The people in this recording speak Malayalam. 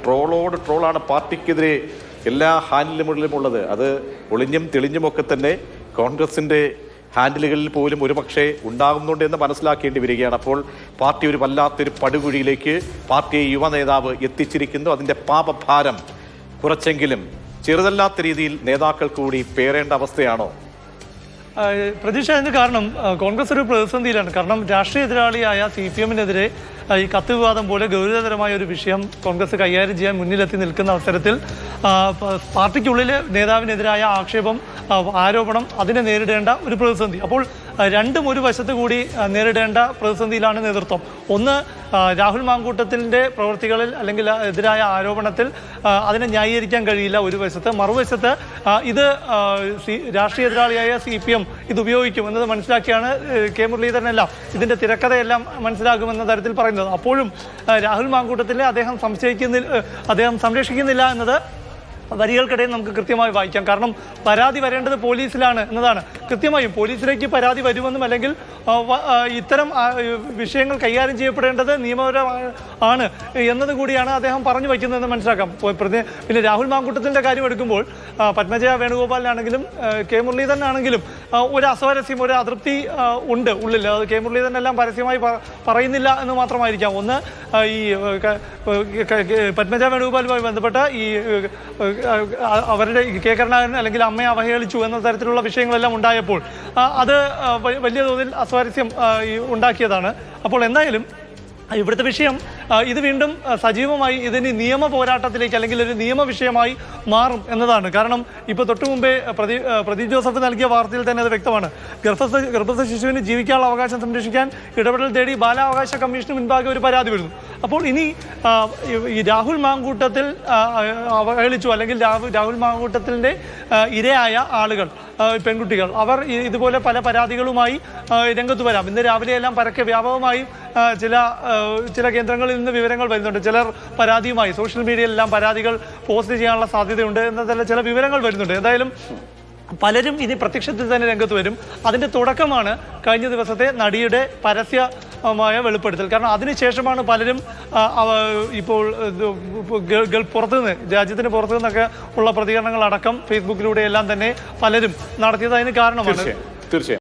ട്രോളോട് ട്രോളാണ് പാർട്ടിക്കെതിരെ എല്ലാ ഹാൻഡിലുമുള്ളിലും ഉള്ളത്. അത് ഒളിഞ്ഞും തെളിഞ്ഞുമൊക്കെ തന്നെ കോൺഗ്രസിന്റെ ഹാൻഡിലുകളിൽ പോലും ഒരുപക്ഷെ ഉണ്ടാകുന്നുണ്ട് എന്ന് മനസ്സിലാക്കേണ്ടി വരികയാണ്. അപ്പോൾ പാർട്ടി ഒരു വല്ലാത്തൊരു പടുകുഴിയിലേക്ക് പാർട്ടിയെ യുവ നേതാവ് എത്തിച്ചിരിക്കുന്നു. അതിൻ്റെ പാപഭാരം കുറച്ചെങ്കിലും ചെറുതല്ലാത്ത രീതിയിൽ നേതാക്കൾ കൂടി പേറേണ്ട അവസ്ഥയാണോ? പ്രതീക്ഷ, അതിന് കാരണം കോൺഗ്രസ് ഒരു പ്രതിസന്ധിയിലാണ്. കാരണം രാഷ്ട്രീയ എതിരാളിയായ CPM-നെതിരെ ഈ കത്ത് വിവാദം പോലെ ഗൗരവതരമായ ഒരു വിഷയം കോൺഗ്രസ് കൈകാര്യം ചെയ്യാൻ മുന്നിലെത്തി നിൽക്കുന്ന അവസരത്തിൽ പാർട്ടിക്കുള്ളിൽ നേതാവിനെതിരായ ആക്ഷേപം, ആരോപണം, അതിനെ നേരിടേണ്ട ഒരു പ്രതിസന്ധി. അപ്പോൾ രണ്ടും ഒരു വശത്ത് കൂടി നേരിടേണ്ട പ്രതിസന്ധിയിലാണ് നേതൃത്വം. ഒന്ന്, രാഹുൽ മാങ്കൂട്ടത്തിൻ്റെ പ്രവൃത്തികളിൽ അല്ലെങ്കിൽ എതിരായ ആരോപണത്തിൽ അതിനെ ന്യായീകരിക്കാൻ കഴിയില്ല ഒരു വശത്ത്. മറുവശത്ത് ഇത് രാഷ്ട്രീയ എതിരാളിയായ CPM ഇത് ഉപയോഗിക്കും എന്നത് മനസ്സിലാക്കിയാണ് കെ മുരളീധരനെല്ലാം ഇതിൻ്റെ തിരക്കഥയെല്ലാം മനസ്സിലാകുമെന്ന തരത്തിൽ പറയുന്നത്. അപ്പോഴും രാഹുൽ മാങ്കൂട്ടത്തിനെ അദ്ദേഹം സംരക്ഷിക്കുന്നില്ല എന്നത് വരികൾക്കിടയിൽ നമുക്ക് കൃത്യമായി വായിക്കാം. കാരണം പരാതി വരേണ്ടത് പോലീസിലാണ് എന്നതാണ്. കൃത്യമായും പോലീസിലേക്ക് പരാതി വരുമെന്നും അല്ലെങ്കിൽ ഇത്തരം വിഷയങ്ങൾ കൈകാര്യം ചെയ്യപ്പെടേണ്ടത് നിയമപരമാണ് എന്നത് കൂടിയാണ് അദ്ദേഹം പറഞ്ഞു വയ്ക്കുന്നതെന്ന് മനസ്സിലാക്കാം. പിന്നെ രാഹുൽ മാങ്കൂട്ടത്തിൻ്റെ കാര്യം എടുക്കുമ്പോൾ പത്മജ വേണുഗോപാലിനാണെങ്കിലും കെ മുരളീധരനാണെങ്കിലും ഒരു അസ്വാരസ്യം, ഒരു അതൃപ്തി ഉണ്ട് ഉള്ളിൽ. അത് കെ മുരളീധരനെല്ലാം പരസ്യമായി പറയുന്നില്ല എന്ന് മാത്രമായിരിക്കാം. ഒന്ന്, ഈ പത്മജ വേണുഗോപാലുമായി ബന്ധപ്പെട്ട ഈ അവരുടെ കെ കരുണാകരൻ അല്ലെങ്കിൽ അമ്മയെ അവഹേളിച്ചു എന്ന തരത്തിലുള്ള വിഷയങ്ങളെല്ലാം ഉണ്ടായപ്പോൾ അത് വലിയ തോതിൽ അസ്വാരസ്യം ഉണ്ടാക്കിയതാണ്. അപ്പോൾ എന്തായാലും ഇവിടുത്തെ വിഷയം ഇത് വീണ്ടും സജീവമായി ഇതിന് നിയമ പോരാട്ടത്തിലേക്ക് അല്ലെങ്കിൽ ഒരു നിയമ വിഷയമായി മാറും എന്നതാണ്. കാരണം ഇപ്പോൾ തൊട്ടു മുമ്പേ പ്രദീപ് ജോസഫ് നൽകിയ വാർത്തയിൽ തന്നെ അത് വ്യക്തമാണ്. ഗർഭസ്ഥ ശിശുവിന് ജീവിക്കാനുള്ള അവകാശം സംരക്ഷിക്കാൻ ഇടപെടൽ തേടി ബാലാവകാശ കമ്മീഷന് മുൻപാകെ ഒരു പരാതി വരുന്നു. അപ്പോൾ ഇനി ഈ രാഹുൽ മാങ്കൂട്ടത്തിൽ അവഹേളിച്ചു അല്ലെങ്കിൽ രാഹുൽ മാങ്കൂട്ടത്തിൻ്റെ ഇരയായ ആളുകൾ, പെൺകുട്ടികൾ, അവർ ഇതുപോലെ പല പരാതികളുമായി രംഗത്ത് വരാം. ഇന്ന് രാവിലെയെല്ലാം പരക്കെ വ്യാപകമായും ചില കേന്ദ്രങ്ങളിൽ നിന്ന് വിവരങ്ങൾ വരുന്നുണ്ട്. ചിലർ പരാതിയുമായി സോഷ്യൽ മീഡിയയിലെല്ലാം പരാതികൾ പോസ്റ്റ് ചെയ്യാനുള്ള സാധ്യതയുണ്ട് എന്നതെല്ലാം ചില വിവരങ്ങൾ വരുന്നുണ്ട്. എന്തായാലും പലരും ഇനി പ്രത്യക്ഷത്തിൽ തന്നെ രംഗത്ത് വരും. അതിൻ്റെ തുടക്കമാണ് കഴിഞ്ഞ ദിവസത്തെ നടിയുടെ പരസ്യമായ വെളിപ്പെടുത്തൽ. കാരണം അതിനുശേഷമാണ് പലരും ഇപ്പോൾ പുറത്തുനിന്ന്, രാജ്യത്തിന് പുറത്തു നിന്നൊക്കെ ഉള്ള പ്രതികരണങ്ങളടക്കം ഫേസ്ബുക്കിലൂടെ എല്ലാം തന്നെ പലരും നടത്തിയത്. അതിന് കാരണമാണ് തീർച്ചയായും